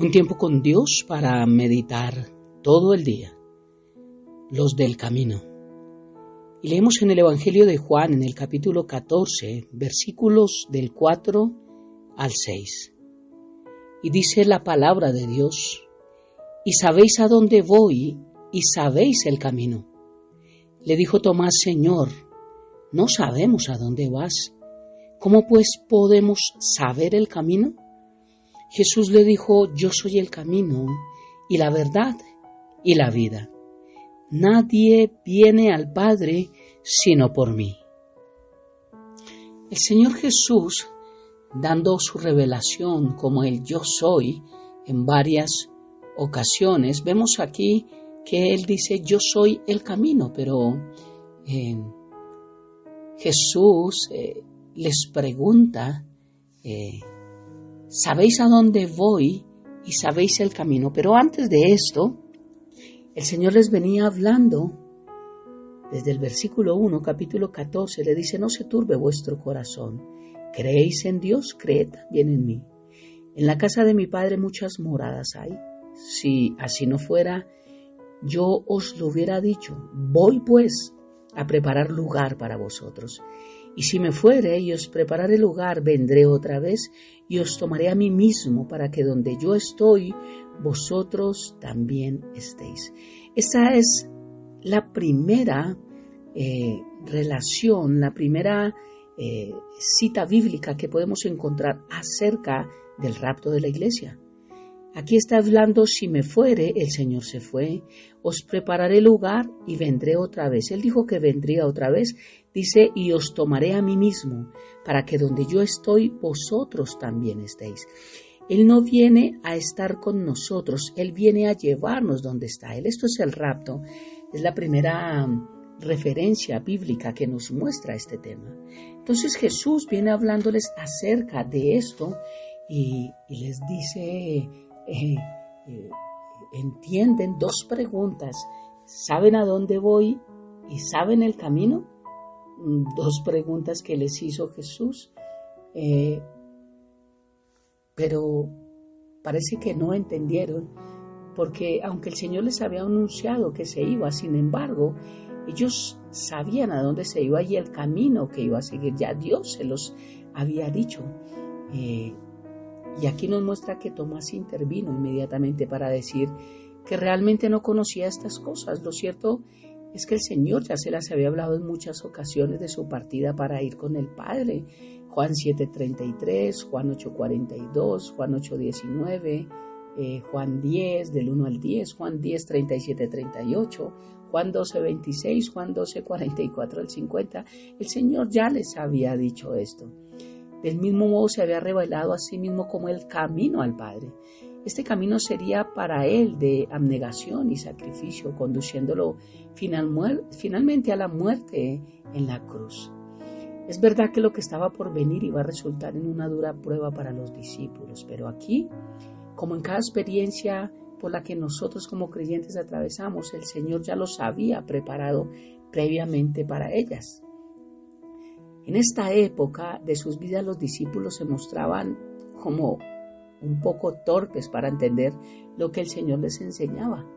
Un tiempo con Dios para meditar todo el día. Los del camino. Y leemos en el Evangelio de Juan, en el capítulo 14, versículos del 4 al 6. Y dice la palabra de Dios: y sabéis a dónde voy, y sabéis el camino. Le dijo Tomás: Señor, no sabemos a dónde vas. ¿Cómo pues podemos saber el camino? Jesús le dijo: yo soy el camino, y la verdad, y la vida. Nadie viene al Padre sino por mí. El Señor Jesús, dando su revelación como el yo soy en varias ocasiones, vemos aquí que Él dice: yo soy el camino, pero Jesús les pregunta: ¿sabéis a dónde voy y sabéis el camino? Pero antes de esto, el Señor les venía hablando desde el versículo 1, capítulo 14, le dice: no se turbe vuestro corazón. ¿Creéis en Dios? Creed también en mí. En la casa de mi Padre muchas moradas hay. Si así no fuera, yo os lo hubiera dicho. Voy pues a preparar lugar para vosotros. Y si me fuere y os prepararé lugar, vendré otra vez y os tomaré a mí mismo, para que donde yo estoy, vosotros también estéis. Esa es la primera relación, la primera cita bíblica que podemos encontrar acerca del rapto de la iglesia. Aquí está hablando: si me fuere, el Señor se fue, os prepararé lugar y vendré otra vez. Él dijo que vendría otra vez, dice: y os tomaré a mí mismo, para que donde yo estoy, vosotros también estéis. Él no viene a estar con nosotros, Él viene a llevarnos donde está Él. Esto es el rapto, es la primera referencia bíblica que nos muestra este tema. Entonces Jesús viene hablándoles acerca de esto y les dice, entienden dos preguntas: ¿saben a dónde voy y saben el camino? Dos preguntas que les hizo Jesús, pero parece que no entendieron, porque aunque el Señor les había anunciado que se iba, sin embargo, ellos sabían a dónde se iba y el camino que iba a seguir. Ya Dios se los había dicho. Y aquí nos muestra que Tomás intervino inmediatamente para decir que realmente no conocía estas cosas. Lo cierto es que el Señor ya se las había hablado en muchas ocasiones de su partida para ir con el Padre. Juan 7:33, Juan 8:42, Juan 8:19, Juan 10, del 1 al 10, Juan 10:37-38, Juan 12:26, Juan 12:44 al 50. El Señor ya les había dicho esto. Del mismo modo se había revelado a sí mismo como el camino al Padre. Este camino sería para Él de abnegación y sacrificio, conduciéndolo finalmente a la muerte en la cruz. Es verdad que lo que estaba por venir iba a resultar en una dura prueba para los discípulos, pero aquí, como en cada experiencia por la que nosotros como creyentes atravesamos, el Señor ya los había preparado previamente para ellas. En esta época de sus vidas, los discípulos se mostraban como un poco torpes para entender lo que el Señor les enseñaba.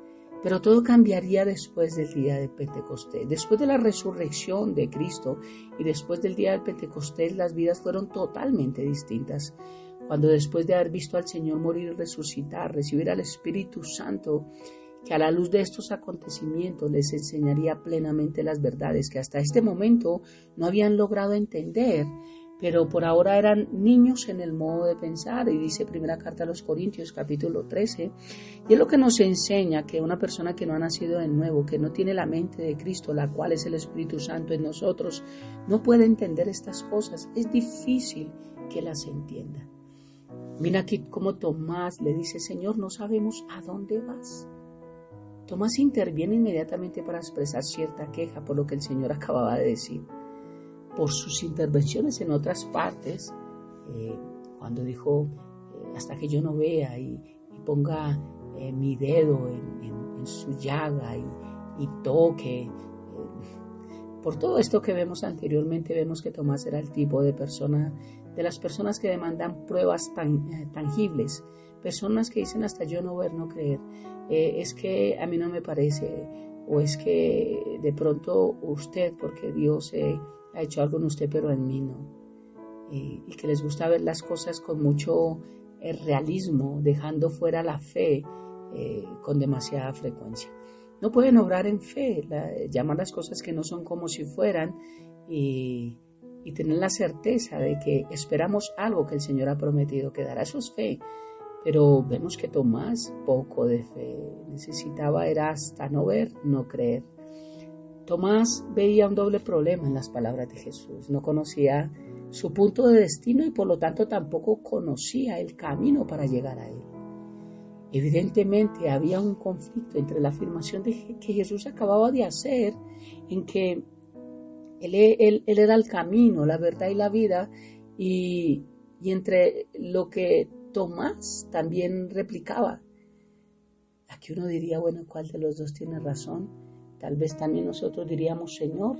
Pero todo cambiaría después del día de Pentecostés. Después de la resurrección de Cristo y después del día del Pentecostés, las vidas fueron totalmente distintas. Cuando después de haber visto al Señor morir y resucitar, recibir al Espíritu Santo, que a la luz de estos acontecimientos les enseñaría plenamente las verdades que hasta este momento no habían logrado entender, pero por ahora eran niños en el modo de pensar. Y dice primera carta a los Corintios, capítulo 13, y es lo que nos enseña que una persona que no ha nacido de nuevo, que no tiene la mente de Cristo, la cual es el Espíritu Santo en nosotros, no puede entender estas cosas. Es difícil que las entienda. Mira aquí cómo Tomás le dice: Señor, no sabemos a dónde vas. Tomás interviene inmediatamente para expresar cierta queja por lo que el Señor acababa de decir. Por sus intervenciones en otras partes, cuando dijo: hasta que yo no vea y ponga mi dedo en su llaga y toque. Por todo esto que vemos anteriormente, vemos que Tomás era el tipo de persona de las personas que demandan pruebas tangibles, personas que dicen hasta yo no ver, no creer, es que a mí no me parece, o es que de pronto usted, porque Dios ha hecho algo en usted, pero en mí no, y que les gusta ver las cosas con mucho realismo, dejando fuera la fe con demasiada frecuencia. No pueden obrar en fe, llamar las cosas que no son como si fueran y tener la certeza de que esperamos algo que el Señor ha prometido que dará. Eso es fe. Pero vemos que Tomás poco de fe necesitaba, era hasta no ver, no creer. Tomás veía un doble problema en las palabras de Jesús. No conocía su punto de destino y por lo tanto tampoco conocía el camino para llegar a él. Evidentemente había un conflicto entre la afirmación que Jesús acababa de hacer, en que él era el camino, la verdad y la vida, y entre lo que Tomás también replicaba. Aquí uno diría, bueno, ¿cuál de los dos tiene razón? Tal vez también nosotros diríamos, Señor,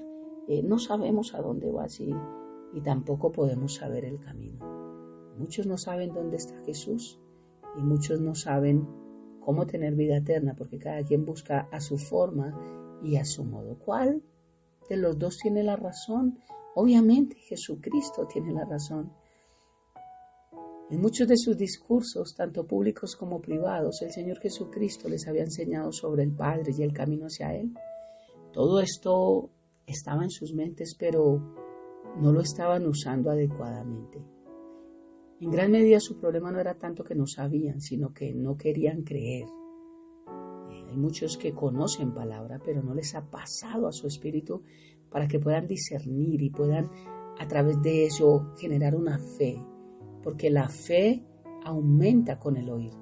no sabemos a dónde vas y tampoco podemos saber el camino. Muchos no saben dónde está Jesús y muchos no saben cómo tener vida eterna, porque cada quien busca a su forma y a su modo. ¿Cuál de los dos tiene la razón? Obviamente Jesucristo tiene la razón. En muchos de sus discursos, tanto públicos como privados, el Señor Jesucristo les había enseñado sobre el Padre y el camino hacia Él. Todo esto estaba en sus mentes, pero no lo estaban usando adecuadamente. En gran medida su problema no era tanto que no sabían, sino que no querían creer. Hay muchos que conocen palabra, pero no les ha pasado a su espíritu para que puedan discernir y puedan a través de eso generar una fe, porque la fe aumenta con el oír.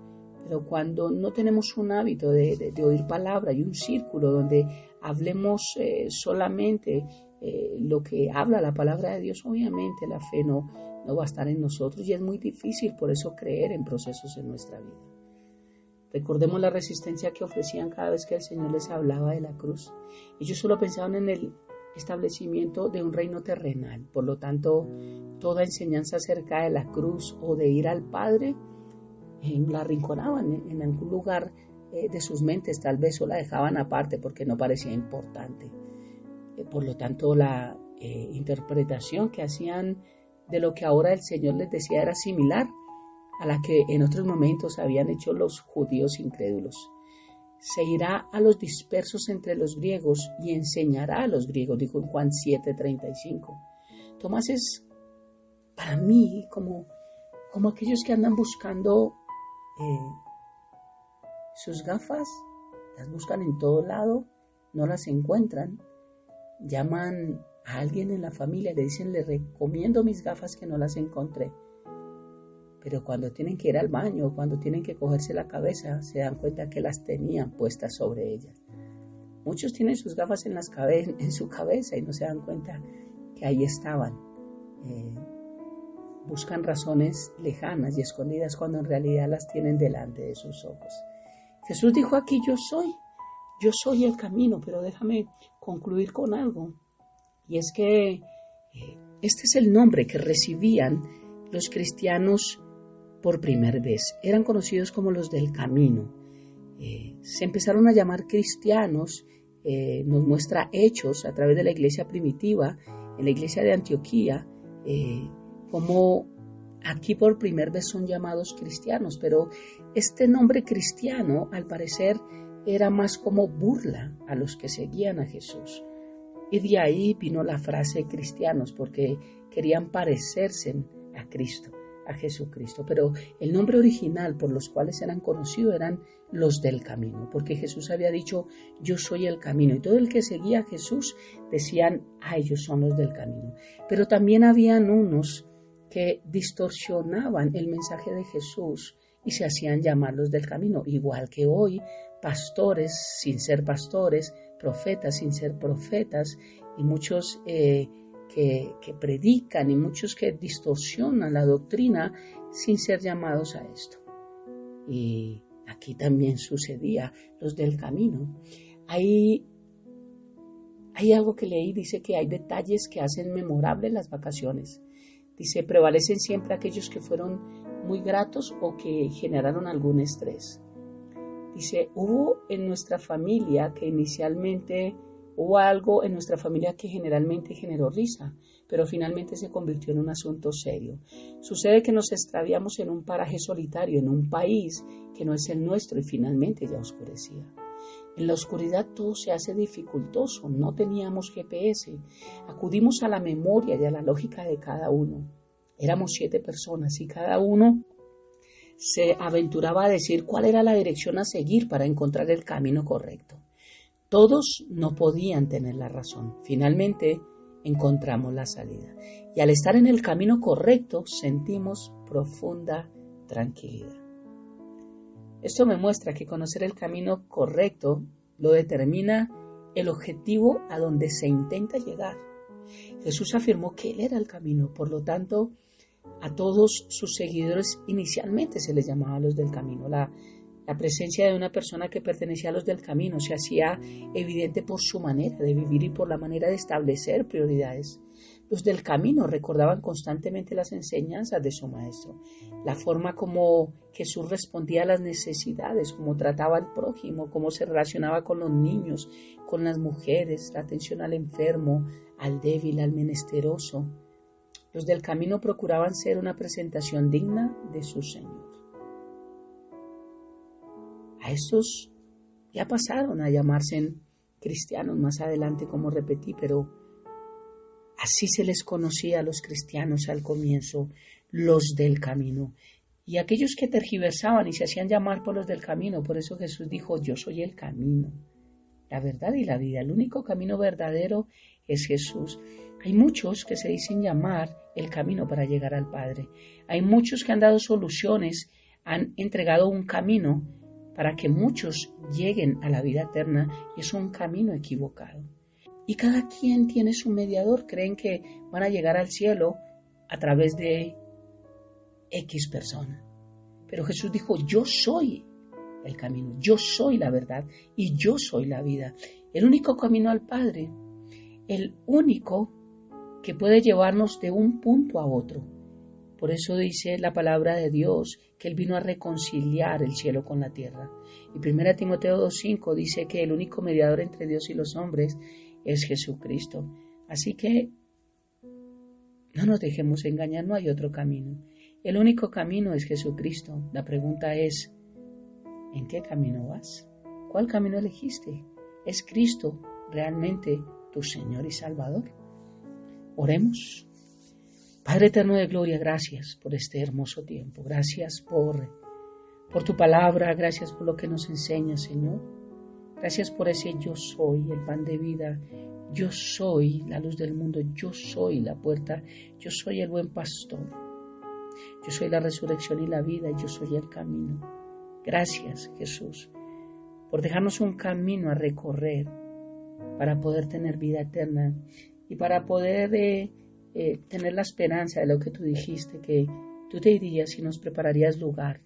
Pero cuando no tenemos un hábito de oír palabra y un círculo donde hablemos solamente lo que habla la palabra de Dios, obviamente la fe no va a estar en nosotros y es muy difícil por eso creer en procesos en nuestra vida. Recordemos la resistencia que ofrecían cada vez que el Señor les hablaba de la cruz. Ellos solo pensaban en el establecimiento de un reino terrenal, por lo tanto toda enseñanza acerca de la cruz o de ir al Padre la arrinconaban en algún lugar de sus mentes, tal vez, o la dejaban aparte porque no parecía importante. Por lo tanto, la interpretación que hacían de lo que ahora el Señor les decía era similar a la que en otros momentos habían hecho los judíos incrédulos. Se irá a los dispersos entre los griegos y enseñará a los griegos, dijo en Juan 7:35. Tomás es para mí como aquellos que andan buscando sus gafas, las buscan en todo lado, no las encuentran, llaman a alguien en la familia, le dicen, le recomiendo mis gafas que no las encontré. Pero cuando tienen que ir al baño, cuando tienen que cogerse la cabeza, se dan cuenta que las tenían puestas sobre ellas. Muchos tienen sus gafas en su cabeza y no se dan cuenta que ahí estaban. Buscan razones lejanas y escondidas cuando en realidad las tienen delante de sus ojos. Jesús dijo aquí, yo soy el camino, pero déjame concluir con algo. Y es que este es el nombre que recibían los cristianos por primera vez. Eran conocidos como los del camino. Se empezaron a llamar cristianos, nos muestra Hechos a través de la iglesia primitiva, en la iglesia de Antioquía, como aquí por primera vez son llamados cristianos, pero este nombre cristiano al parecer era más como burla a los que seguían a Jesús. Y de ahí vino la frase cristianos, porque querían parecerse a Cristo, a Jesucristo. Pero el nombre original por los cuales eran conocidos eran los del camino, porque Jesús había dicho, yo soy el camino. Y todo el que seguía a Jesús decían, ellos son los del camino. Pero también habían unos que distorsionaban el mensaje de Jesús y se hacían llamar los del camino, igual que hoy, pastores sin ser pastores, profetas sin ser profetas, y muchos que predican y muchos que distorsionan la doctrina sin ser llamados a esto. Y aquí también sucedía, los del camino. Hay algo que leí, dice que hay detalles que hacen memorables las vacaciones. Dice, prevalecen siempre aquellos que fueron muy gratos o que generaron algún estrés. Dice, hubo algo en nuestra familia que generalmente generó risa, pero finalmente se convirtió en un asunto serio. Sucede que nos extraviamos en un paraje solitario, en un país que no es el nuestro y finalmente ya oscurecía. En la oscuridad todo se hace dificultoso, no teníamos GPS, acudimos a la memoria y a la lógica de cada uno. Éramos 7 personas y cada uno se aventuraba a decir cuál era la dirección a seguir para encontrar el camino correcto. Todos no podían tener la razón. Finalmente encontramos la salida. Y al estar en el camino correcto, sentimos profunda tranquilidad. Esto me muestra que conocer el camino correcto lo determina el objetivo a donde se intenta llegar. Jesús afirmó que Él era el camino, por lo tanto, a todos sus seguidores inicialmente se les llamaba los del camino. La presencia de una persona que pertenecía a los del camino se hacía evidente por su manera de vivir y por la manera de establecer prioridades. Los del camino recordaban constantemente las enseñanzas de su maestro, la forma como Jesús respondía a las necesidades, cómo trataba al prójimo, cómo se relacionaba con los niños, con las mujeres, la atención al enfermo, al débil, al menesteroso. Los del camino procuraban ser una presentación digna de su Señor. A estos ya pasaron a llamarse cristianos más adelante, como repetí, pero así se les conocía a los cristianos al comienzo, los del camino. Y aquellos que tergiversaban y se hacían llamar por los del camino, por eso Jesús dijo, yo soy el camino, la verdad y la vida. El único camino verdadero es Jesús. Hay muchos que se dicen llamar el camino para llegar al Padre. Hay muchos que han dado soluciones, han entregado un camino para que muchos lleguen a la vida eterna, y es un camino equivocado. Y cada quien tiene su mediador, creen que van a llegar al cielo a través de X persona. Pero Jesús dijo, yo soy el camino, yo soy la verdad y yo soy la vida. El único camino al Padre, el único que puede llevarnos de un punto a otro. Por eso dice la palabra de Dios que Él vino a reconciliar el cielo con la tierra. Y 1 Timoteo 2:5 dice que el único mediador entre Dios y los hombres es Jesucristo. Así que no nos dejemos engañar, no hay otro camino. El único camino es Jesucristo. La pregunta es, ¿en qué camino vas? ¿Cuál camino elegiste? ¿Es Cristo realmente tu Señor y Salvador? Oremos. Padre eterno de gloria, gracias por este hermoso tiempo. Gracias por tu palabra, gracias por lo que nos enseñas, Señor. Gracias por ese yo soy, el pan de vida. Yo soy la luz del mundo, yo soy la puerta, yo soy el buen pastor. Yo soy la resurrección y la vida, yo soy el camino. Gracias, Jesús, por dejarnos un camino a recorrer para poder tener vida eterna y para poder tener la esperanza de lo que tú dijiste, que tú te irías y nos prepararías lugar,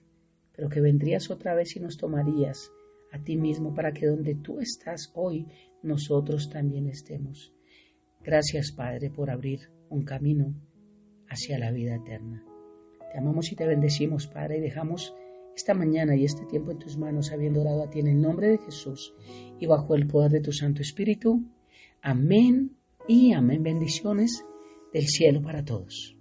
pero que vendrías otra vez y nos tomarías a ti mismo para que donde tú estás hoy, nosotros también estemos. Gracias, Padre, por abrir un camino hacia la vida eterna. Te amamos y te bendecimos, Padre, y dejamos esta mañana y este tiempo en tus manos, habiendo orado a ti en el nombre de Jesús y bajo el poder de tu Santo Espíritu. Amén y amén. Bendiciones del cielo para todos.